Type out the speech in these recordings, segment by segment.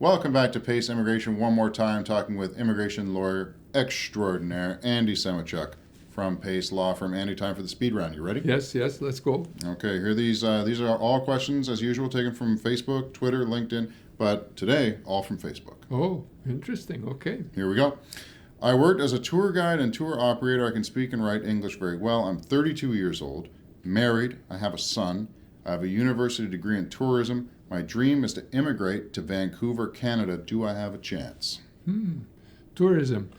Welcome back to Pace Immigration one more time, talking with immigration lawyer extraordinaire Andy Semotiuk from Pace Law Firm. Andy, time for the speed round. You ready? Yes, let's go. Okay, here these are all questions as usual, taken from Facebook, Twitter, LinkedIn, but today all from Facebook. Oh, interesting. Okay. Here we go. I worked as a tour guide and tour operator. I can speak and write English very well. I'm 32 years old, married. I have a son. I have a university degree in tourism. My dream is to immigrate to Vancouver, Canada. Do I have a chance? Tourism.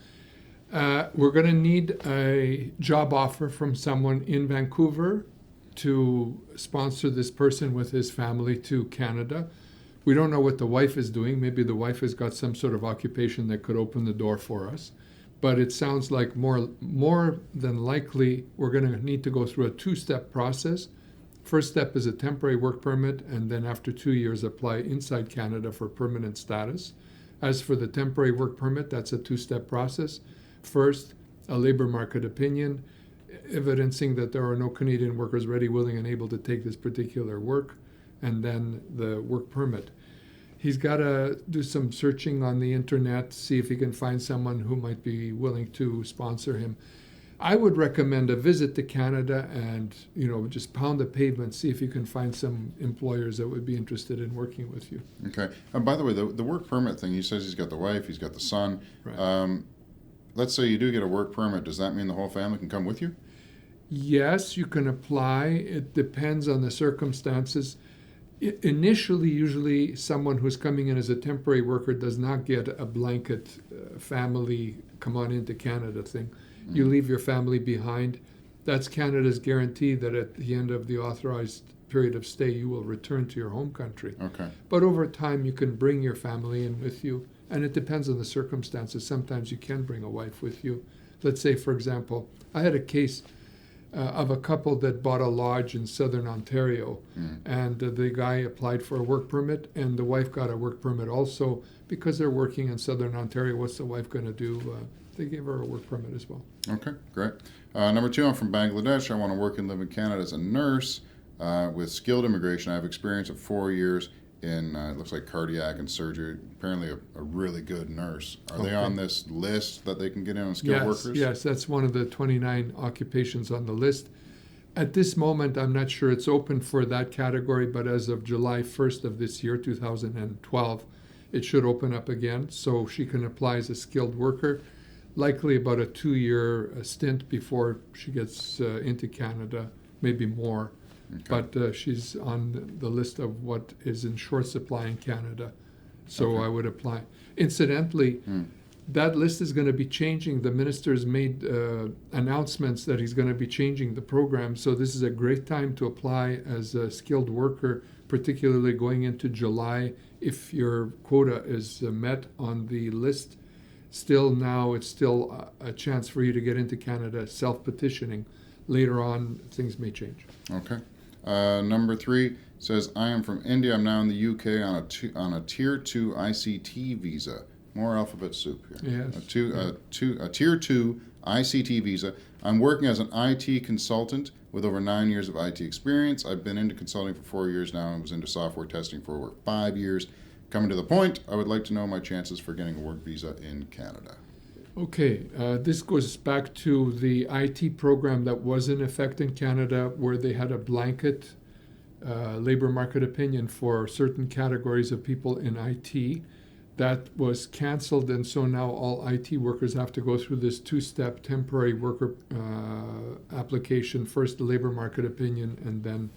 We're going to need a job offer from someone in Vancouver to sponsor this person with his family to Canada. We don't know what the wife is doing. Maybe the wife has got some sort of occupation that could open the door for us. But it sounds like more than likely we're going to need to go through a two-step process. First step is a temporary work permit, and then after 2 years apply inside Canada for permanent status. As for the temporary work permit, that's a two-step process. First, a labor market opinion, evidencing that there are no Canadian workers ready, willing, and able to take this particular work, and then the work permit. He's got to do some searching on the internet, see if he can find someone who might be willing to sponsor him. I would recommend a visit to Canada and, just pound the pavement, see if you can find some employers that would be interested in working with you. Okay. By the way, the work permit thing, he says he's got the wife, he's got the son. Right. Let's say you do get a work permit. Does that mean the whole family can come with you? Yes, you can apply. It depends on the circumstances. Initially, usually someone who's coming in as a temporary worker does not get a blanket family come on into Canada thing. You leave your family behind. That's Canada's guarantee that at the end of the authorized period of stay, you will return to your home country. Okay. But over time, you can bring your family in with you, and it depends on the circumstances. Sometimes you can bring a wife with you. Let's say, for example, I had a case of a couple that bought a lodge in southern Ontario, and the guy applied for a work permit, and the wife got a work permit also. Because they're working in southern Ontario, what's the wife going to do? They gave her a work permit as well. Okay, great. Number two, I'm from Bangladesh. I want to work and live in Canada as a nurse with skilled immigration. I have experience of 4 years in, it looks like cardiac and surgery. Apparently a really good nurse. Are they on this list that they can get in on skilled workers? Yes, that's one of the 29 occupations on the list. At this moment, I'm not sure it's open for that category, but as of July 1st of this year, 2012, it should open up again, so she can apply as a skilled worker. Likely about a 2-year stint before she gets into Canada, maybe more. Okay. But she's on the list of what is in short supply in Canada, so I would apply. Incidentally, that list is going to be changing. The minister's made announcements that he's going to be changing the program, so this is a great time to apply as a skilled worker, particularly going into July if your quota is met on the list. It's still a chance for you to get into Canada self-petitioning. Later on, things may change. Okay. Number three says, I am from India. I'm now in the UK on a Tier 2 ICT visa. More alphabet soup here. Yes. A Tier 2 ICT visa. I'm working as an IT consultant with over 9 years of IT experience. I've been into consulting for 4 years now and was into software testing for over 5 years. Coming to the point, I would like to know my chances for getting a work visa in Canada. Okay, this goes back to the IT program that was in effect in Canada, where they had a blanket labor market opinion for certain categories of people in IT. That was canceled, and so now all IT workers have to go through this two-step temporary worker application, first the labor market opinion and then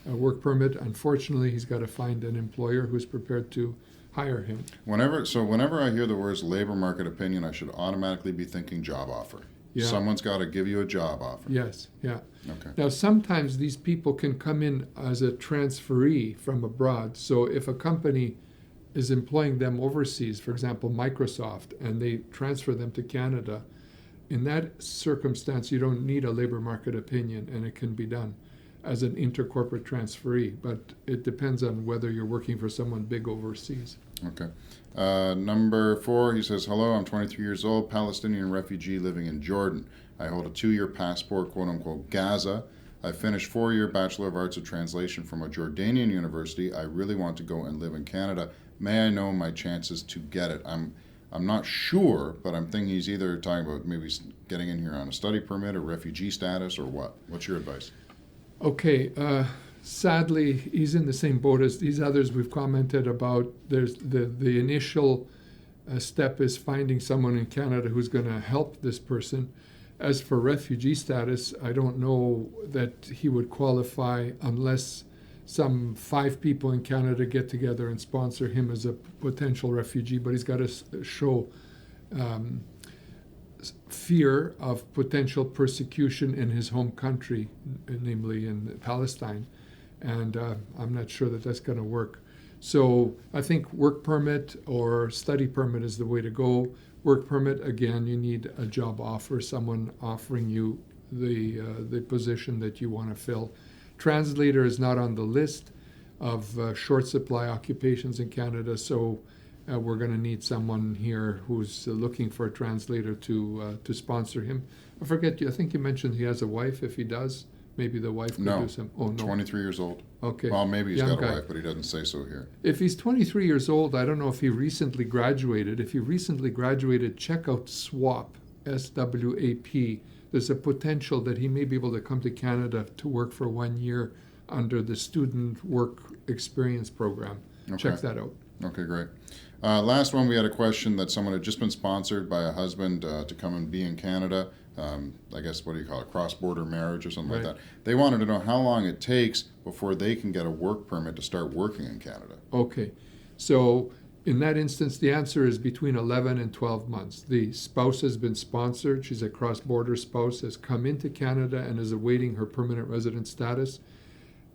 a work permit. Unfortunately, he's got to find an employer who's prepared to hire him. Whenever I hear the words labor market opinion, I should automatically be thinking job offer. Yeah. Someone's got to give you a job offer. Yes, yeah. Okay. Now, sometimes these people can come in as a transferee from abroad. So if a company is employing them overseas, for example, Microsoft, and they transfer them to Canada, in that circumstance, you don't need a labor market opinion, and it can be done as an intercorporate transferee, but it depends on whether you're working for someone big overseas. Okay. Number 4, he says, hello, I'm 23 years old, Palestinian refugee living in Jordan. I hold a 2-year passport, quote-unquote, Gaza. I finished 4-year Bachelor of Arts of Translation from a Jordanian university. I really want to go and live in Canada, may I know my chances to get it? I'm not sure, but I'm thinking he's either talking about maybe getting in here on a study permit or refugee status or what. What's your advice? Okay, sadly, he's in the same boat as these others we've commented about. There's the initial step is finding someone in Canada who's going to help this person. As for refugee status, I don't know that he would qualify unless some 5 people in Canada get together and sponsor him as a potential refugee, but he's got to show fear of potential persecution in his home country, namely in Palestine. And I'm not sure that that's going to work. So I think work permit or study permit is the way to go. Work permit, again, you need a job offer, someone offering you the position that you want to fill. Translator is not on the list of short supply occupations in Canada, so we're going to need someone here who's looking for a translator to sponsor him. I think you mentioned he has a wife. If he does, maybe the wife could do some. Oh, no. 23 years old. Okay. Well, maybe he's Young got a guy. wife, but he doesn't say so here. If he's 23 years old, I don't know if he recently graduated. If he recently graduated, check out SWAP, SWAP. There's a potential that he may be able to come to Canada to work for 1 year under the Student Work Experience Program. Okay. Check that out. Okay, great. Last one, we had a question that someone had just been sponsored by a husband to come and be in Canada. I guess, what do you call it, cross-border marriage or something Right. like that. They wanted to know how long it takes before they can get a work permit to start working in Canada. Okay. So in that instance, the answer is between 11 and 12 months. The spouse has been sponsored. She's a cross-border spouse, has come into Canada and is awaiting her permanent resident status.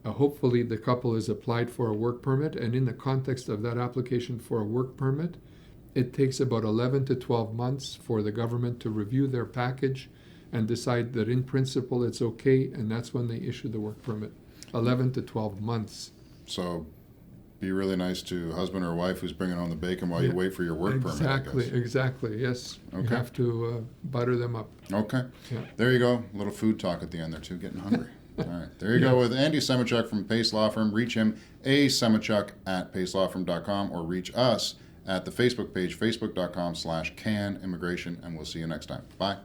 Hopefully the couple has applied for a work permit, and in the context of that application for a work permit, it takes about 11 to 12 months for the government to review their package and decide that in principle it's okay, and that's when they issue the work permit. 11 to 12 months. So be really nice to husband or wife who's bringing home the bacon while you wait for your work permit, I guess. Exactly, yes. You Okay. have to butter them up. Okay. Yeah. There you go. A little food talk at the end there, too. Getting hungry. All right. There you go with Andy Semotiuk from Pace Law Firm. Reach him, asemotiuk@pacelawfirm.com, or reach us at the Facebook page, facebook.com/canimmigration, and we'll see you next time. Bye.